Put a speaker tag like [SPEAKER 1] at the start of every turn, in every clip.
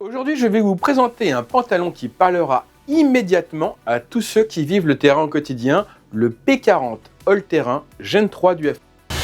[SPEAKER 1] Aujourd'hui, je vais vous présenter un pantalon qui parlera immédiatement à tous ceux qui vivent le terrain au quotidien, le P40 All Terrain Gen 3 d'UF Pro.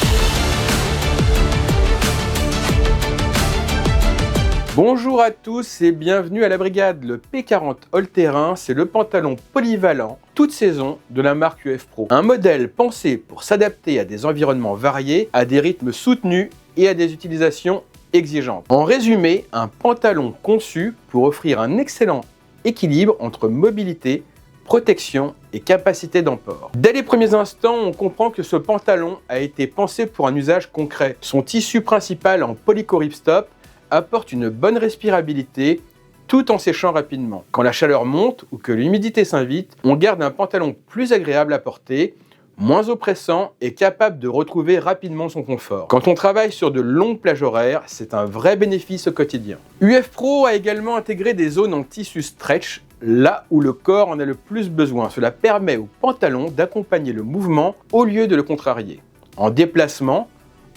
[SPEAKER 1] Bonjour à tous et bienvenue à la brigade. Le P40 All Terrain, c'est le pantalon polyvalent toute saison de la marque UF Pro. Un modèle pensé pour s'adapter à des environnements variés, à des rythmes soutenus et à des utilisations exigeantes. En résumé, un pantalon conçu pour offrir un excellent équilibre entre mobilité, protection et capacité d'emport. Dès les premiers instants, on comprend que ce pantalon a été pensé pour un usage concret. Son tissu principal en polyco-ripstop apporte une bonne respirabilité tout en séchant rapidement. Quand la chaleur monte ou que l'humidité s'invite, on garde un pantalon plus agréable à porter, moins oppressant et capable de retrouver rapidement son confort. Quand on travaille sur de longues plages horaires, c'est un vrai bénéfice au quotidien. UF Pro a également intégré des zones en tissu stretch, là où le corps en a le plus besoin. Cela permet au pantalon d'accompagner le mouvement au lieu de le contrarier. En déplacement,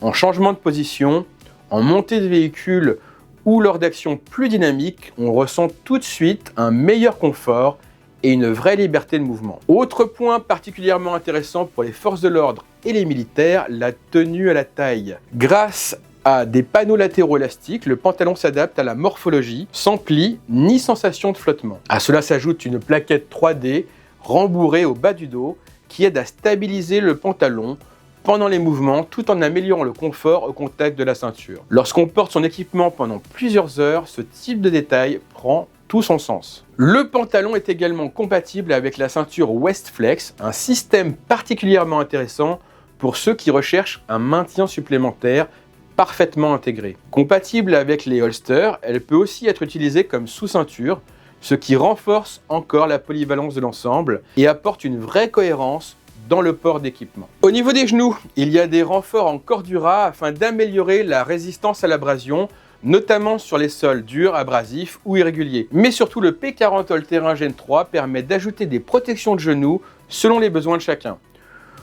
[SPEAKER 1] en changement de position, en montée de véhicule ou lors d'actions plus dynamiques, on ressent tout de suite un meilleur confort et une vraie liberté de mouvement. Autre point particulièrement intéressant pour les forces de l'ordre et les militaires, la tenue à la taille. Grâce à des panneaux latéraux élastiques, le pantalon s'adapte à la morphologie, sans plis ni sensation de flottement. À cela s'ajoute une plaquette 3D rembourrée au bas du dos qui aide à stabiliser le pantalon pendant les mouvements tout en améliorant le confort au contact de la ceinture. Lorsqu'on porte son équipement pendant plusieurs heures, ce type de détail prend tout son sens. Le pantalon est également compatible avec la ceinture Westflex, un système particulièrement intéressant pour ceux qui recherchent un maintien supplémentaire parfaitement intégré. Compatible avec les holsters, elle peut aussi être utilisée comme sous-ceinture, ce qui renforce encore la polyvalence de l'ensemble et apporte une vraie cohérence dans le port d'équipement. Au niveau des genoux, il y a des renforts en cordura afin d'améliorer la résistance à l'abrasion, notamment sur les sols durs, abrasifs ou irréguliers. Mais surtout, le P40 All Terrain Gen 3 permet d'ajouter des protections de genoux selon les besoins de chacun.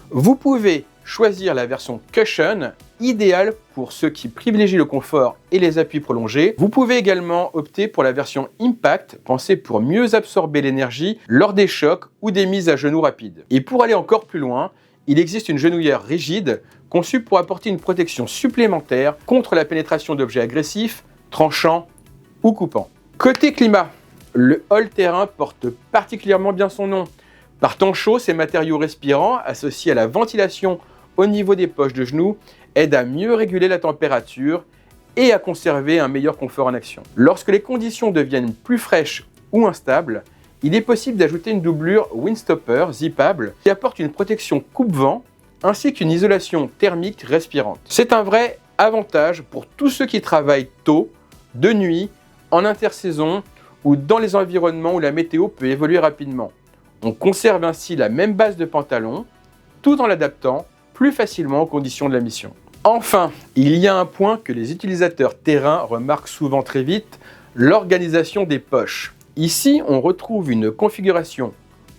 [SPEAKER 1] Vous pouvez choisir la version Cushion, idéale pour ceux qui privilégient le confort et les appuis prolongés. Vous pouvez également opter pour la version Impact, pensée pour mieux absorber l'énergie lors des chocs ou des mises à genoux rapides. Et pour aller encore plus loin, il existe une genouillère rigide conçue pour apporter une protection supplémentaire contre la pénétration d'objets agressifs, tranchants ou coupants. Côté climat, le All Terrain porte particulièrement bien son nom. Par temps chaud, ces matériaux respirants, associés à la ventilation au niveau des poches de genoux, aident à mieux réguler la température et à conserver un meilleur confort en action. Lorsque les conditions deviennent plus fraîches ou instables, il est possible d'ajouter une doublure Windstopper zippable qui apporte une protection coupe-vent ainsi qu'une isolation thermique respirante. C'est un vrai avantage pour tous ceux qui travaillent tôt, de nuit, en intersaison ou dans les environnements où la météo peut évoluer rapidement. On conserve ainsi la même base de pantalon tout en l'adaptant plus facilement aux conditions de la mission. Enfin, il y a un point que les utilisateurs terrain remarquent souvent très vite, l'organisation des poches. Ici, on retrouve une configuration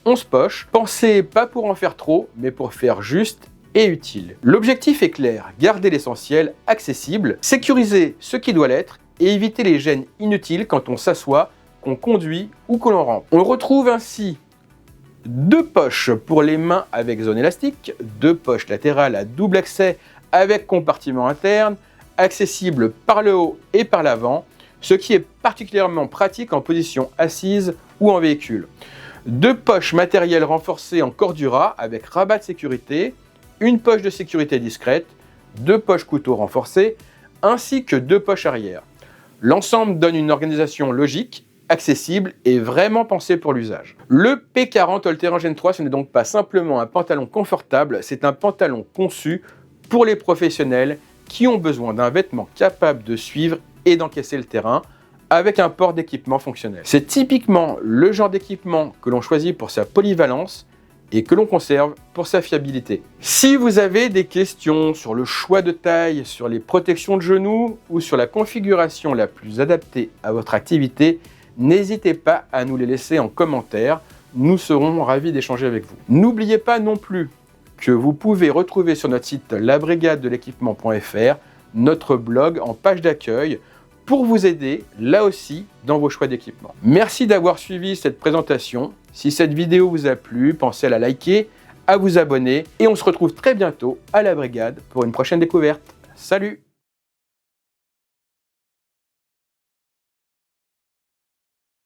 [SPEAKER 1] 11 poches, pensée pas pour en faire trop, mais pour faire juste et utile. L'objectif est clair, garder l'essentiel accessible, sécuriser ce qui doit l'être et éviter les gênes inutiles quand on s'assoit, qu'on conduit ou que l'on rampe. On retrouve ainsi 2 poches pour les mains avec zone élastique, 2 poches latérales à double accès avec compartiment interne, accessibles par le haut et par l'avant, ce qui est particulièrement pratique en position assise ou en véhicule. 2 poches matérielles renforcées en cordura avec rabat de sécurité, une poche de sécurité discrète, 2 poches couteau renforcées, ainsi que 2 poches arrière. L'ensemble donne une organisation logique, accessible et vraiment pensé pour l'usage. Le P40 All Terrain Gen 3, ce n'est donc pas simplement un pantalon confortable, c'est un pantalon conçu pour les professionnels qui ont besoin d'un vêtement capable de suivre et d'encaisser le terrain avec un port d'équipement fonctionnel. C'est typiquement le genre d'équipement que l'on choisit pour sa polyvalence et que l'on conserve pour sa fiabilité. Si vous avez des questions sur le choix de taille, sur les protections de genoux ou sur la configuration la plus adaptée à votre activité, n'hésitez pas à nous les laisser en commentaire, nous serons ravis d'échanger avec vous. N'oubliez pas non plus que vous pouvez retrouver sur notre site labrigadedeléquipement.fr notre blog en page d'accueil pour vous aider, là aussi, dans vos choix d'équipement. Merci d'avoir suivi cette présentation. Si cette vidéo vous a plu, pensez à la liker, à vous abonner et on se retrouve très bientôt à la brigade pour une prochaine découverte. Salut!